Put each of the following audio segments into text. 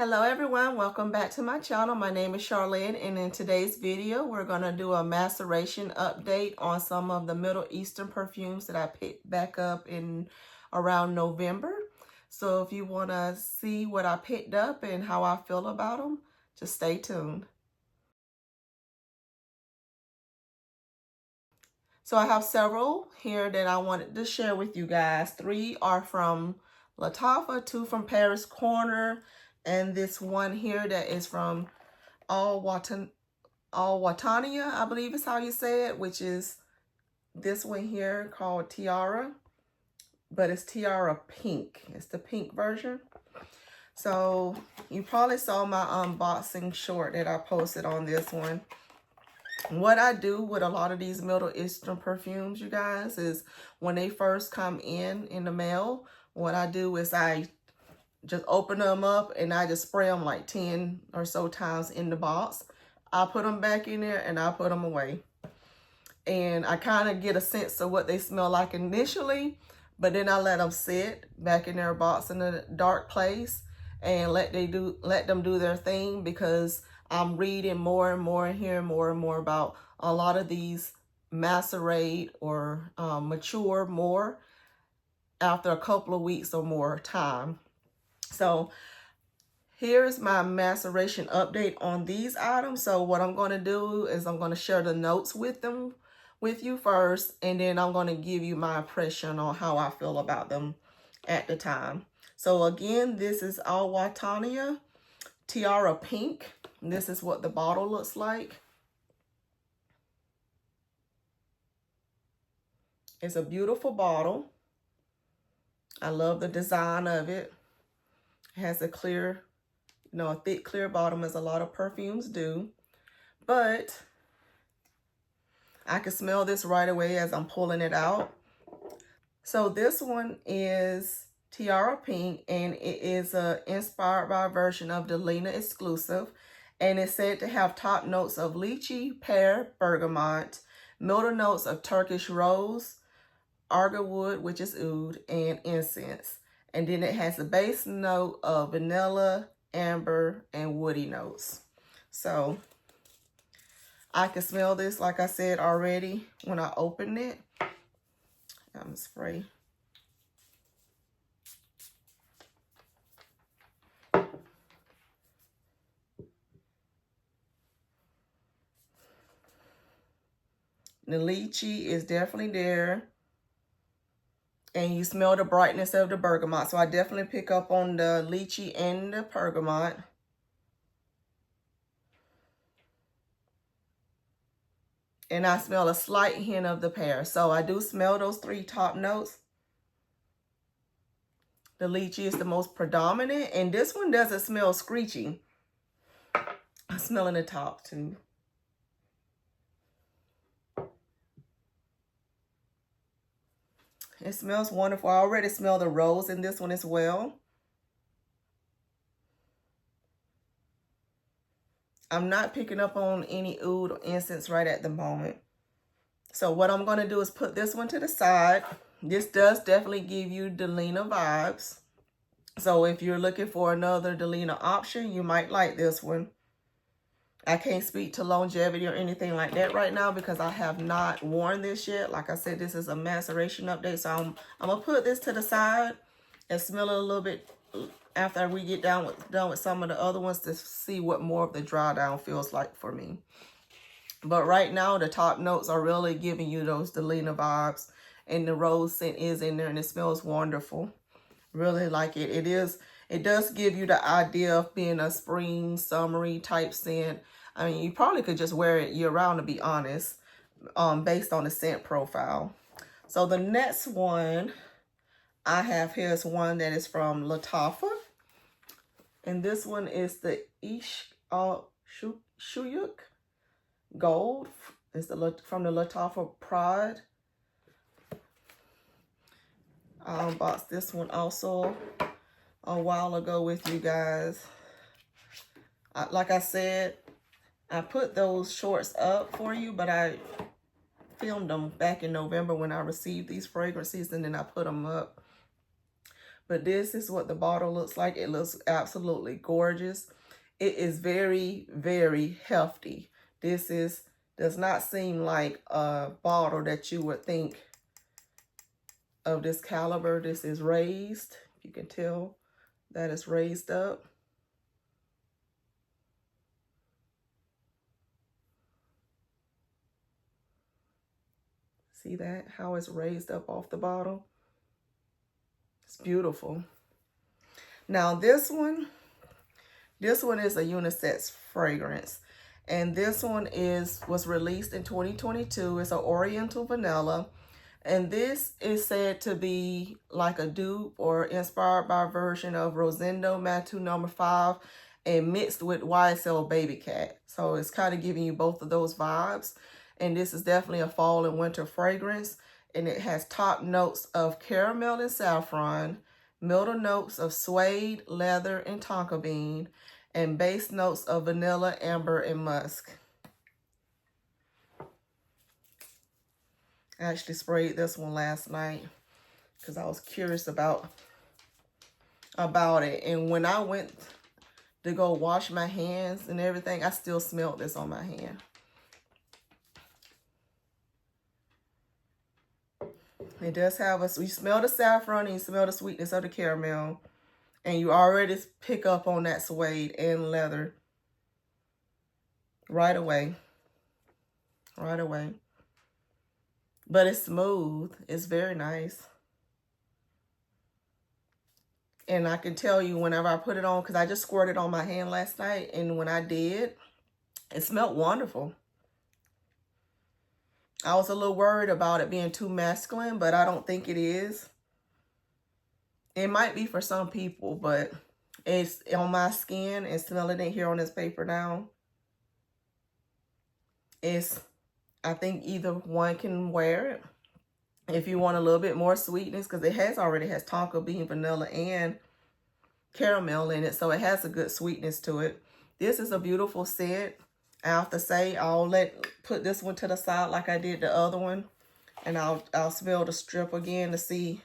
Hello everyone, welcome back to my channel. My name is Charlene, and in today's video we're going to do a maceration update on some of the Middle Eastern perfumes that I picked back up in around November. So if you want to see what I picked up and how I feel about them, just stay tuned. So I have several here that I wanted to share with you guys. 3 are from Lattafa, 2 from Paris Corner, and this one here that is from Wataniah, I believe is how you say it, which is this one here called Tiara, but it's Tiara Pink. It's the pink version. So you probably saw my unboxing short that I posted on this one. What I do with a lot of these Middle Eastern perfumes, you guys, is when they first come in the mail, what I do is I just open them up and I just spray them like 10 or so times in the box. I put them back in there and I put them away. And I kind of get a sense of what they smell like initially, but then I let them sit back in their box in a dark place and let them do their thing, because I'm reading more and more and hearing more and more about a lot of these macerate or mature more after a couple of weeks or more time. So here's my maceration update on these items. So what I'm going to do is I'm going to share the notes with you first, and then I'm going to give you my impression on how I feel about them at the time. So again, this is Wataniah Tiara Pink. This is what the bottle looks like. It's a beautiful bottle. I love the design of it. It has a clear, a thick clear bottom, as a lot of perfumes do. But I can smell this right away as I'm pulling it out. So this one is Tiara Pink, and it is a inspired by a version of the Lena exclusive. And it's said to have top notes of lychee, pear, bergamot, middle notes of Turkish rose, argarwood, which is oud, and incense. And then it has a base note of vanilla, amber, and woody notes. So I can smell this, like I said already, when I opened it. I'm gonna spray. The lychee is definitely there. And you smell the brightness of the bergamot. So I definitely pick up on the lychee and the bergamot. And I smell a slight hint of the pear. So I do smell those 3 top notes. The lychee is the most predominant. And this one doesn't smell screechy. I'm smelling the top too. It smells wonderful. I already smell the rose in this one as well. I'm not picking up on any oud or incense right at the moment. So what I'm going to do is put this one to the side. This does definitely give you Delina vibes. So if you're looking for another Delina option, you might like this one. I can't speak to longevity or anything like that right now because I have not worn this yet. Like I said, this is a maceration update. So I'm going to put this to the side and smell it a little bit after we get done with some of the other ones to see what more of the dry down feels like for me. But right now, the top notes are really giving you those Delina vibes. And the rose scent is in there and it smells wonderful. Really like it. It does give you the idea of being a spring, summery type scent. I mean, you probably could just wear it year round, to be honest, based on the scent profile. So the next one I have here is one that is from Lattafa. And this one is the Ishq Al Shuyukh Gold. It's from the Lattafa Pride. I unboxed this one also a while ago with you guys. Like I said, I put those shorts up for you, but I filmed them back in November when I received these fragrances, and then I put them up. But this is what the bottle looks like. It looks absolutely gorgeous. It is very, very hefty. Does not seem like a bottle that you would think of this caliber. This is raised. You can tell that it's raised up. See that? How it's raised up off the bottle? It's beautiful. Now this one is a unisex fragrance. And this one was released in 2022. It's an Oriental Vanilla. And this is said to be like a dupe or inspired by a version of Rosendo Matu No. 5 and mixed with YSL Baby Cat. So it's kind of giving you both of those vibes. And this is definitely a fall and winter fragrance. And it has top notes of caramel and saffron, middle notes of suede, leather, and tonka bean, and base notes of vanilla, amber, and musk. I actually sprayed this one last night because I was curious about it. And when I went to go wash my hands and everything, I still smelled this on my hand. It does have you smell the saffron and you smell the sweetness of the caramel. And you already pick up on that suede and leather right away. Right away. But it's smooth. It's very nice. And I can tell you whenever I put it on, because I just squirted on my hand last night. And when I did, it smelled wonderful. I was a little worried about it being too masculine, but I don't think it is. It might be for some people, but it's on my skin and smelling it here on this paper now. I think either one can wear it. If you want a little bit more sweetness, because it already has tonka bean, vanilla, and caramel in it, so it has a good sweetness to it. This is a beautiful scent. I have to say, I'll put this one to the side like I did the other one, and I'll smell the strip again to see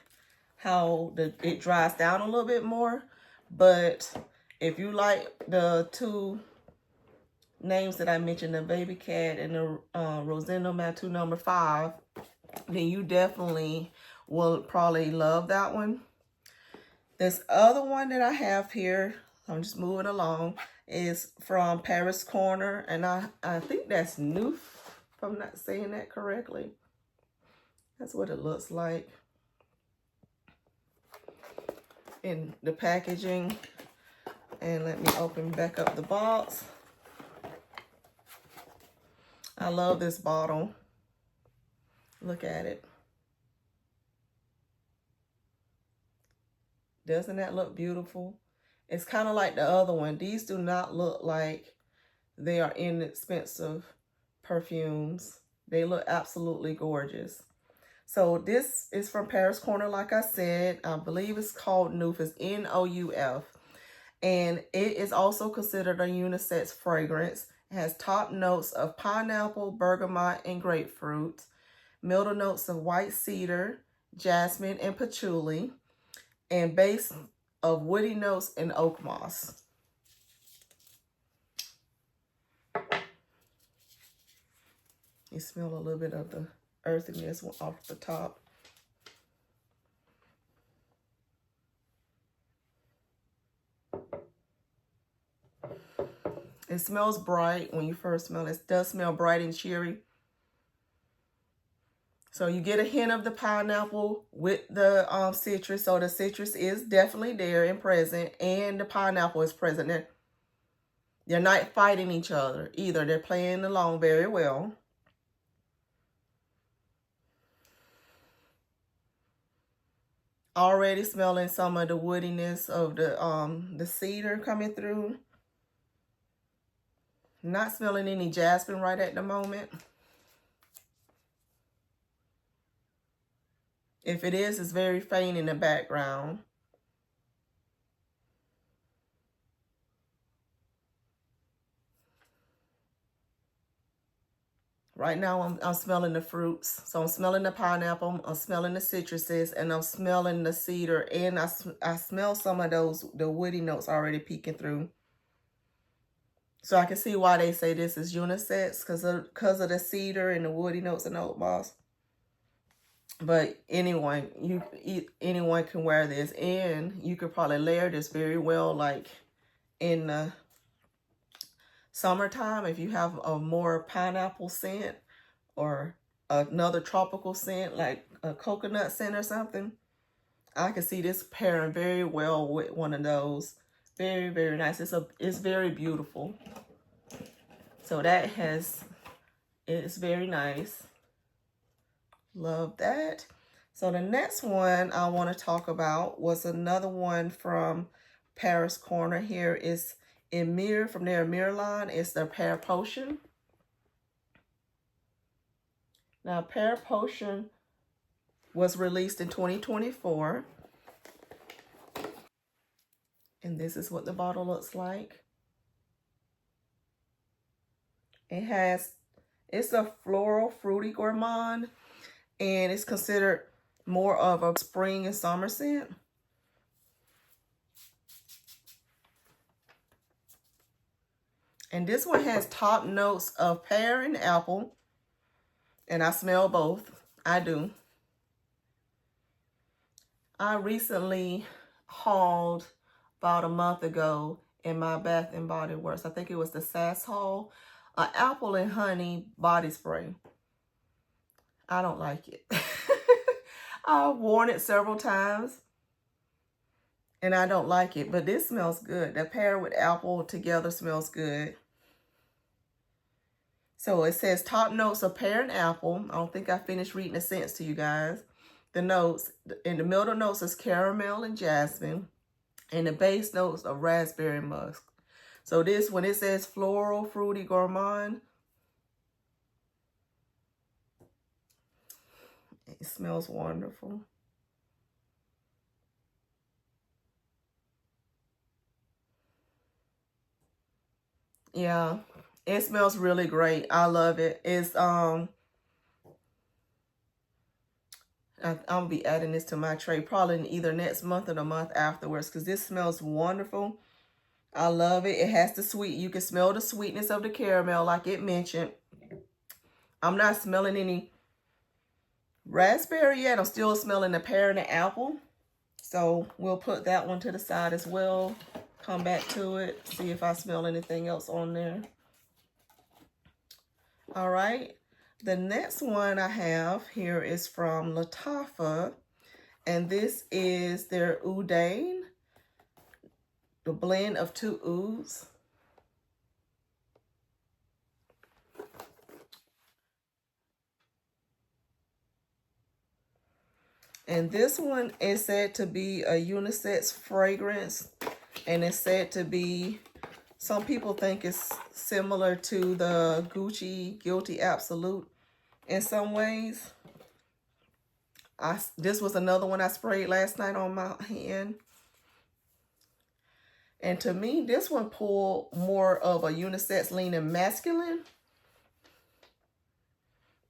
how it dries down a little bit more. But if you like the two names that I mentioned, the Baby Cat and the Rosendo Matu No. 5, then you definitely will probably love that one. This other one that I have here, I'm just moving along, is from Paris Corner, and I think that's Nouf, if I'm not saying that correctly. That's what it looks like in the packaging. And let me open back up the box. I love this bottle. Look at it. Doesn't that look beautiful? It's kind of like the other one. These do not look like they are inexpensive perfumes. They look absolutely gorgeous. So this is from Paris Corner, like I said. I believe it's called Nouf. It's N-O-U-F. And it is also considered a unisex fragrance. It has top notes of pineapple, bergamot, and grapefruit. Middle notes of white cedar, jasmine, and patchouli. And base of woody notes and oak moss. You smell a little bit of the earthiness off the top. It smells bright when you first smell it. It does smell bright and cheery. So you get a hint of the pineapple with the citrus. So the citrus is definitely there and present. And the pineapple is present. They're not fighting each other either. They're playing along very well. Already smelling some of the woodiness of the cedar coming through. Not smelling any jasmine right at the moment. If it is, it's very faint in the background. Right now, I'm smelling the fruits. So I'm smelling the pineapple, I'm smelling the citruses, and I'm smelling the cedar. And I smell some of the woody notes already peeking through. So I can see why they say this is unisex, because of the cedar and the woody notes and oak moss. But anyone can wear this, and you could probably layer this very well, like in the summertime, if you have a more pineapple scent or another tropical scent like a coconut scent or something. I can see this pairing very well with one of those. Very, very nice. It's very beautiful. So that it's very nice. Love that. So the next one I want to talk about was another one from Paris Corner. Here is Emir from their Emir line. It's their Pear Potion. Now, Pear Potion was released in 2024. And this is what the bottle looks like. It's a floral fruity gourmand, and it's considered more of a spring and summer scent. And this one has top notes of pear and apple, and I smell both. I do. I recently hauled about a month ago in my Bath and Body Works. I think it was the Sass haul, an apple and honey body spray. I don't like it. I've worn it several times and I don't like it, but this smells good. The pear with apple together smells good. So it says top notes of pear and apple. I don't think I finished reading the scents to you guys. The notes, in the middle notes is caramel and jasmine, and the base notes are raspberry musk. So this, when it says floral fruity gourmand, it smells wonderful. Yeah, it smells really great. I love it. It's I'm gonna be adding this to my tray probably in either next month or the month afterwards, because this smells wonderful. I love it. It has the sweet. You can smell the sweetness of the caramel like it mentioned. I'm not smelling any raspberry yet. I'm still smelling the pear and the apple. So we'll put that one to the side as well. Come back to it. See if I smell anything else on there. All right. The next one I have here is from Lattafa. And this is their Oudain. The blend of two Ouds. And this one is said to be a unisex fragrance. And it's said to be, some people think it's similar to the Gucci Guilty Absolute in some ways. This was another one I sprayed last night on my hand. And to me, this one pulled more of a unisex leaning masculine.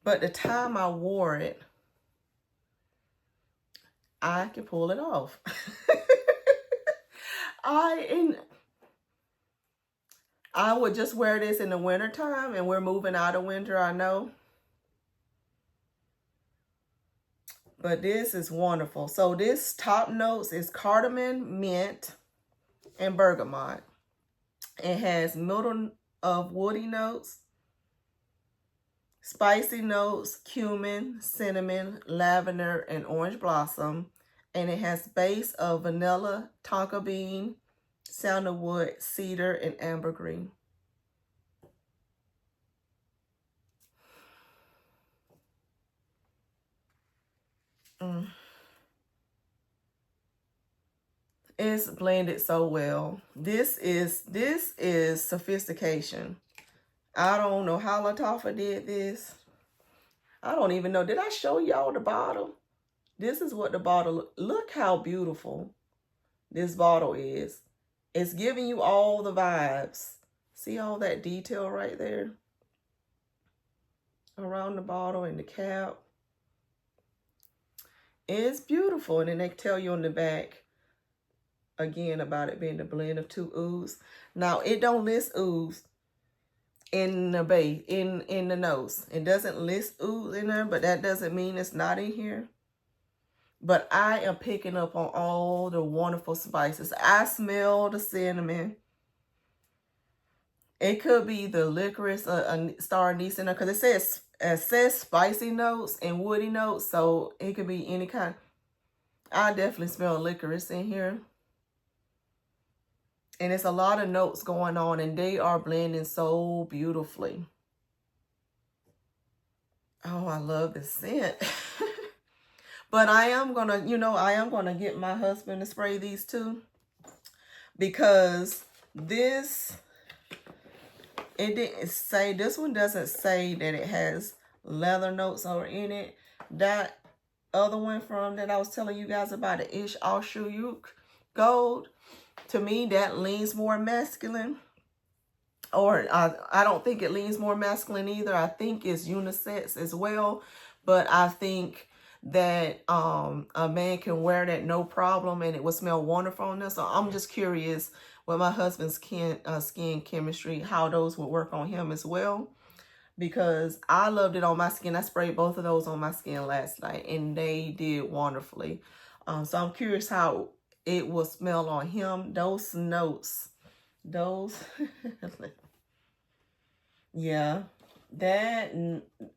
But the time I wore it, I can pull it off. I would just wear this in the winter time, and we're moving out of winter, I know. But this is wonderful. So this top notes is cardamom, mint, and bergamot. It has middle of woody notes, spicy notes, cumin, cinnamon, lavender, and orange blossom. And it has base of vanilla, tonka bean, sandalwood, cedar, and ambergris. It's blended so well. This is sophistication. I don't know how Lattafa did this. I don't even know. Did I show y'all the bottle? This is what the bottle, look how beautiful this bottle is. It's giving you all the vibes. See all that detail right there? around the bottle and the cap. It's beautiful. And then they tell you on the back again about it being the blend of 2 ouds. Now it don't list ouds in the base, in the nose. It doesn't list ouds in there, but that doesn't mean it's not in here. But I am picking up on all the wonderful spices. I smell the cinnamon. It could be the licorice, star anise in there, because it says spicy notes and woody notes, so it could be any kind. I definitely smell licorice in here. And it's a lot of notes going on, and they are blending so beautifully. Oh, I love this scent. But I am going to, you know, I am going to get my husband to spray these too. Because this, it didn't say, this one doesn't say that it has leather notes or in it. That other one from that I was telling you guys about, the Ishq Al Shuyukh Gold, to me that leans more masculine. Or I don't think it leans more masculine either. I think it's unisex as well. But I think that a man can wear that no problem and it will smell wonderful on them. So I'm just curious with my husband's skin chemistry, how those would work on him as well. Because I loved it on my skin. I sprayed both of those on my skin last night and they did wonderfully. So I'm curious how it will smell on him. Those notes, those, yeah.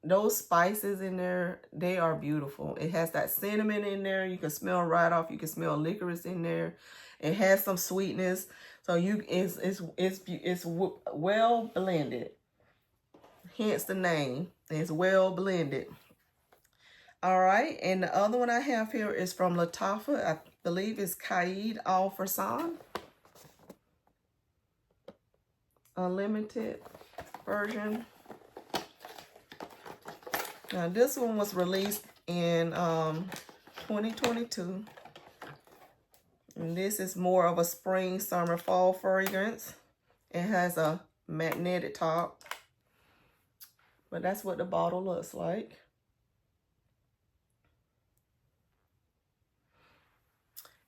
Those spices in there, they are beautiful. It has that cinnamon in there. You can smell right off. You can smell licorice in there. It has some sweetness. So it's well blended. Hence the name. It's well blended. All right, and the other one I have here is from Lattafa. I believe it's Qaed Al Fursan. Unlimited version. Now this one was released in 2022. And this is more of a spring, summer, fall fragrance. It has a magnetic top. But that's what the bottle looks like.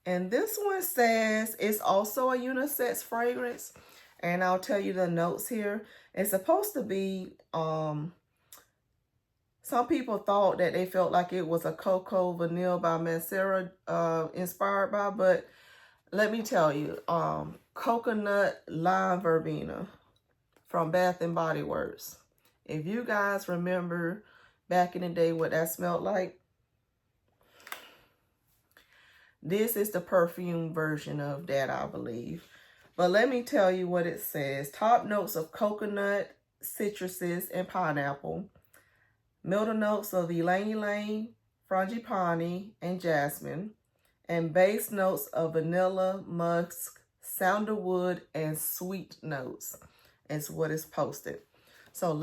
And this one says it's also a unisex fragrance. And I'll tell you the notes here. It's supposed to be, some people thought that they felt like it was a Cocoa Vanilla by Mancera inspired by, but let me tell you, Coconut Lime Verbena from Bath and Body Works. If you guys remember back in the day what that smelled like, this is the perfume version of that, I believe. But let me tell you what it says. Top notes of coconut, citruses, and pineapple. Middle notes of ylang-ylang, frangipani, and jasmine. And base notes of vanilla, musk, sandalwood, and sweet notes is what is posted. So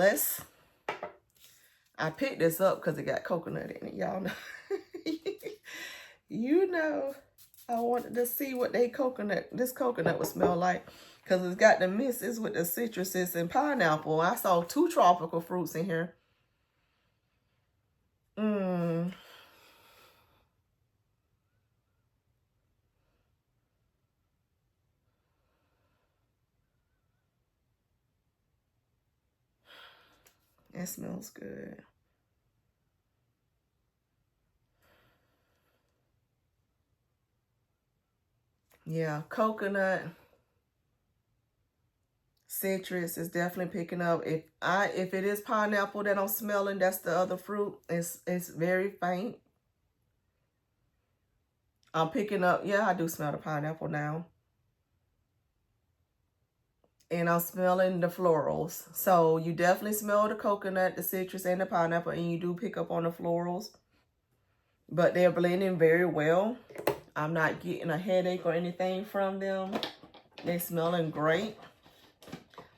I picked this up because it got coconut in it, y'all know. You know, I wanted to see what this coconut would smell like. Because it's got the misses with the citruses and pineapple. I saw 2 tropical fruits in here. It smells good. Yeah, coconut, citrus is definitely picking up. If it is pineapple that I'm smelling, that's the other fruit. It's very faint. I'm picking up, yeah, I do smell the pineapple now. And I'm smelling the florals. So you definitely smell the coconut, the citrus, and the pineapple, and you do pick up on the florals. But they're blending very well. I'm not getting a headache or anything from them. They're smelling great.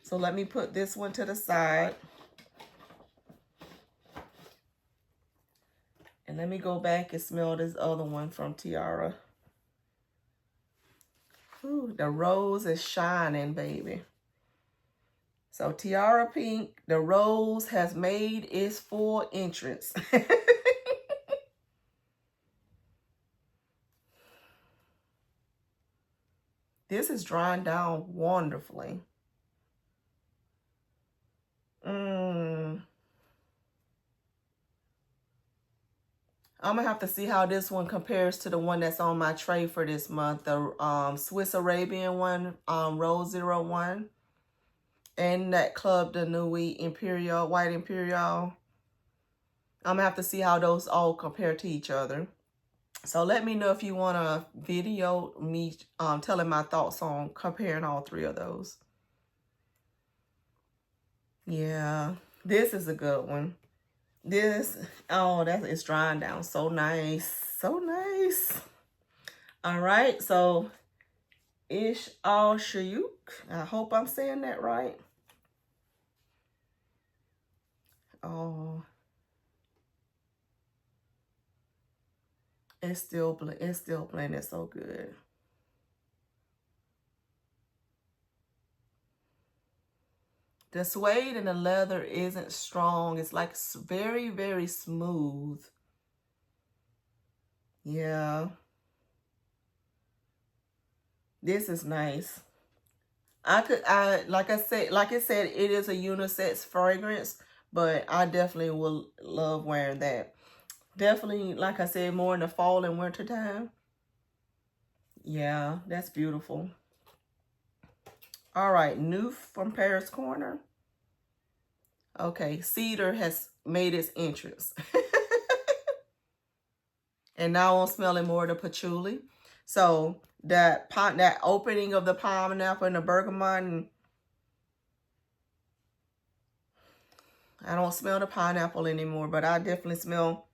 So let me put this one to the side. And let me go back and smell this other one from Tiara. Ooh, the rose is shining, baby. So Tiara Pink, the rose has made its full entrance. This is drying down wonderfully. I'm gonna have to see how this one compares to the one that's on my tray for this month, the Swiss Arabian one, Rose 01, and that Club de Nuit Imperial, White Imperial. I'm gonna have to see how those all compare to each other. So let me know if you want to video me telling my thoughts on comparing all three of those. Yeah, this is a good one. This, oh, that is drying down so nice. So nice. All right, so Ishq Al Shuyukh. I hope I'm saying that right. Oh, it's still blending so good. The suede and the leather isn't strong. It's like very, very smooth. Yeah. This is nice. Like I said, it is a unisex fragrance, but I definitely will love wearing that. Definitely, like I said, more in the fall and winter time. Yeah, that's beautiful. All right, Nouf from Paris Corner. Okay, cedar has made its entrance. And now I'm smelling more of the patchouli. So that opening of the pineapple and the bergamot, I don't smell the pineapple anymore, but I definitely smell,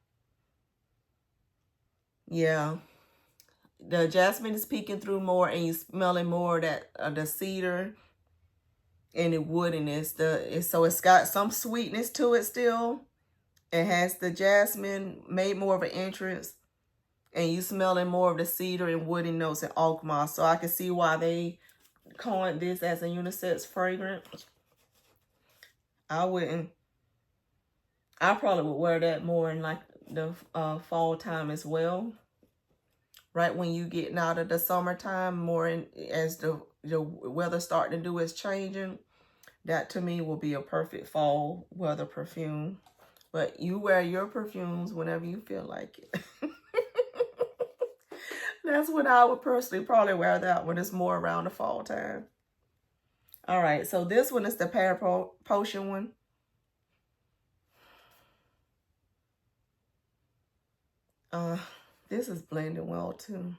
yeah. The jasmine is peeking through more, and you're smelling more of that the cedar and the woodiness. So it's got some sweetness to it still. It has the jasmine made more of an entrance, and you smelling more of the cedar and woody notes and oak moss. So I can see why they coined this as a unisex fragrance. I probably would wear that more in like the fall time as well. Right when you getting out of the summertime, more in as the weather starting to do its changing. That to me will be a perfect fall weather perfume. But you wear your perfumes whenever you feel like it. That's when I would personally probably wear that when it's more around the fall time. All right, so this one is the Pear Potion one. This is blending well too.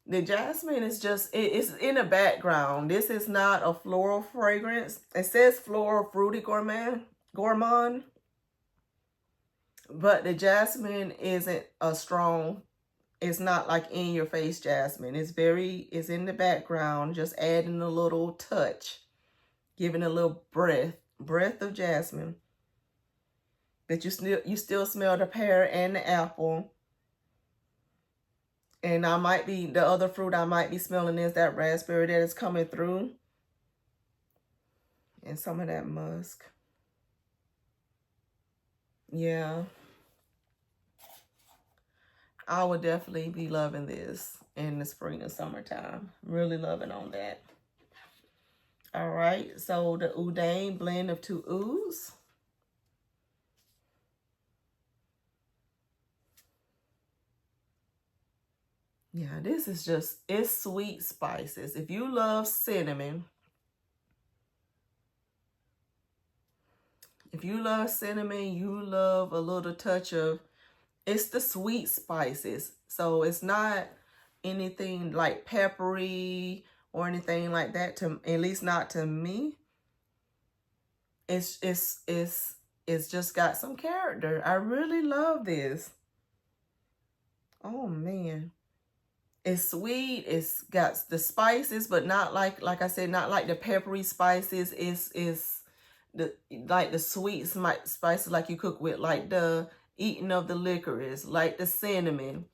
The jasmine is just, it's in the background. This is not a floral fragrance. It says floral fruity gourmand. But the jasmine isn't a strong, it's not like in your face jasmine. It's in the background, just adding a little touch, giving a little breath of jasmine. But you still smell the pear and the apple. And the other fruit I might be smelling is that raspberry that is coming through. And some of that musk. Yeah. I would definitely be loving this in the spring and summertime. Really loving on that. All right. So the Oudain blend of two Ouds. Yeah, this is just, it's sweet spices. If you love cinnamon, you love a little touch of, it's the sweet spices. So it's not anything like peppery or anything like that, at least not to me. It's just got some character. I really love this. Oh man. It's sweet. It's got the spices, but not like I said, not like the peppery spices. It's the sweet spices like you cook with, like the eating of the licorice, like the cinnamon.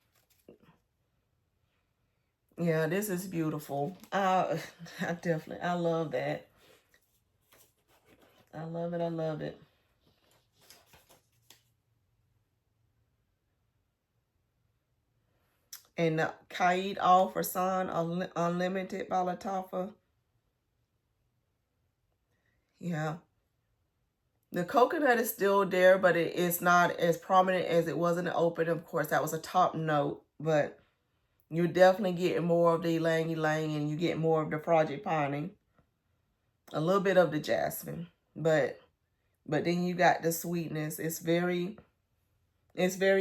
Yeah, this is beautiful. I love that. I love it. I love it. And Qaed Al Fursan Unlimited by Lattafa. Yeah. The coconut is still there, but it is not as prominent as it was in the open. Of course, that was a top note, but you're definitely getting more of the ylang ylang, and you get more of the frangipani. A little bit of the jasmine, but then you got the sweetness. It's very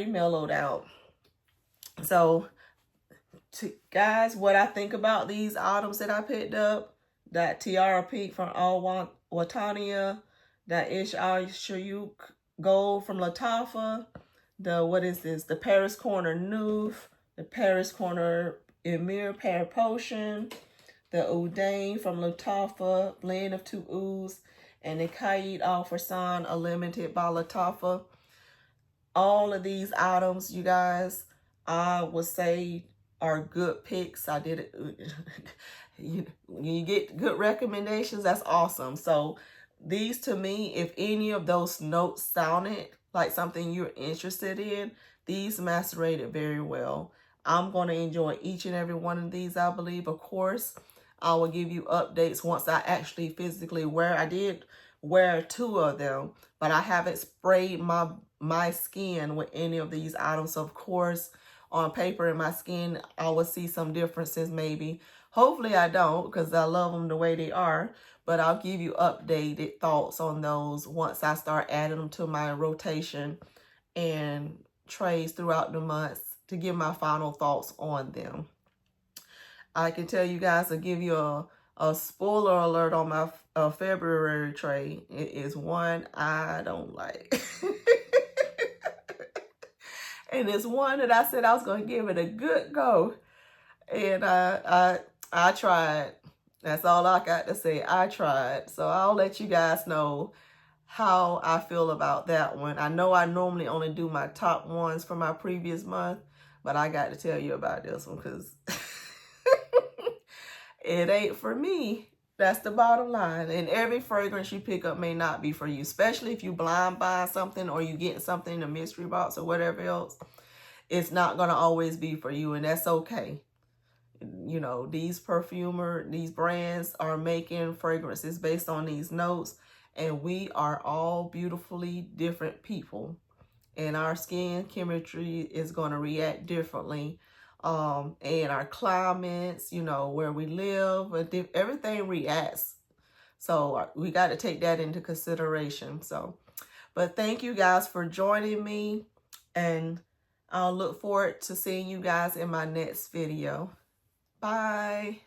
mellowed out. So, guys, what I think about these items that I picked up, that Tiara Pink from Wataniah, that Ishq Al Shuyukh Gold from Lattafa, the Paris Corner Nouf, the Paris Corner Emir Pear Potion, the Oudain from Lattafa, blend of 2 Ouds, and the Qaed Al Fursan Unlimited by Lattafa. All of these items, you guys, I would say are good picks. I did it. You get good recommendations, that's awesome. So these, to me, if any of those notes sounded like something you're interested in, these macerated very well. I'm going to enjoy each and every one of these, I believe. Of course, I will give you updates once I actually physically wear. I did wear 2 of them, but I haven't sprayed my skin with any of these items. So of course, on paper in my skin, I will see some differences maybe. Hopefully I don't, because I love them the way they are. But I'll give you updated thoughts on those once I start adding them to my rotation and trays throughout the months to give my final thoughts on them. I can tell you guys, to give you a spoiler alert on my February tray. It is one I don't like. And it's one that I said I was going to give it a good go. And I tried. That's all I got to say. I tried. So I'll let you guys know how I feel about that one. I know I normally only do my top ones for my previous month, but I got to tell you about this one because it ain't for me. That's the bottom line. And every fragrance you pick up may not be for you, especially if you blind buy something or you get something in a mystery box or whatever else. It's not going to always be for you, and that's okay. You know, these brands are making fragrances based on these notes, and we are all beautifully different people, and our skin chemistry is going to react differently. And our climates, you know, where we live, everything reacts. So we got to take that into consideration. So, but thank you guys for joining me, and I'll look forward to seeing you guys in my next video. Bye.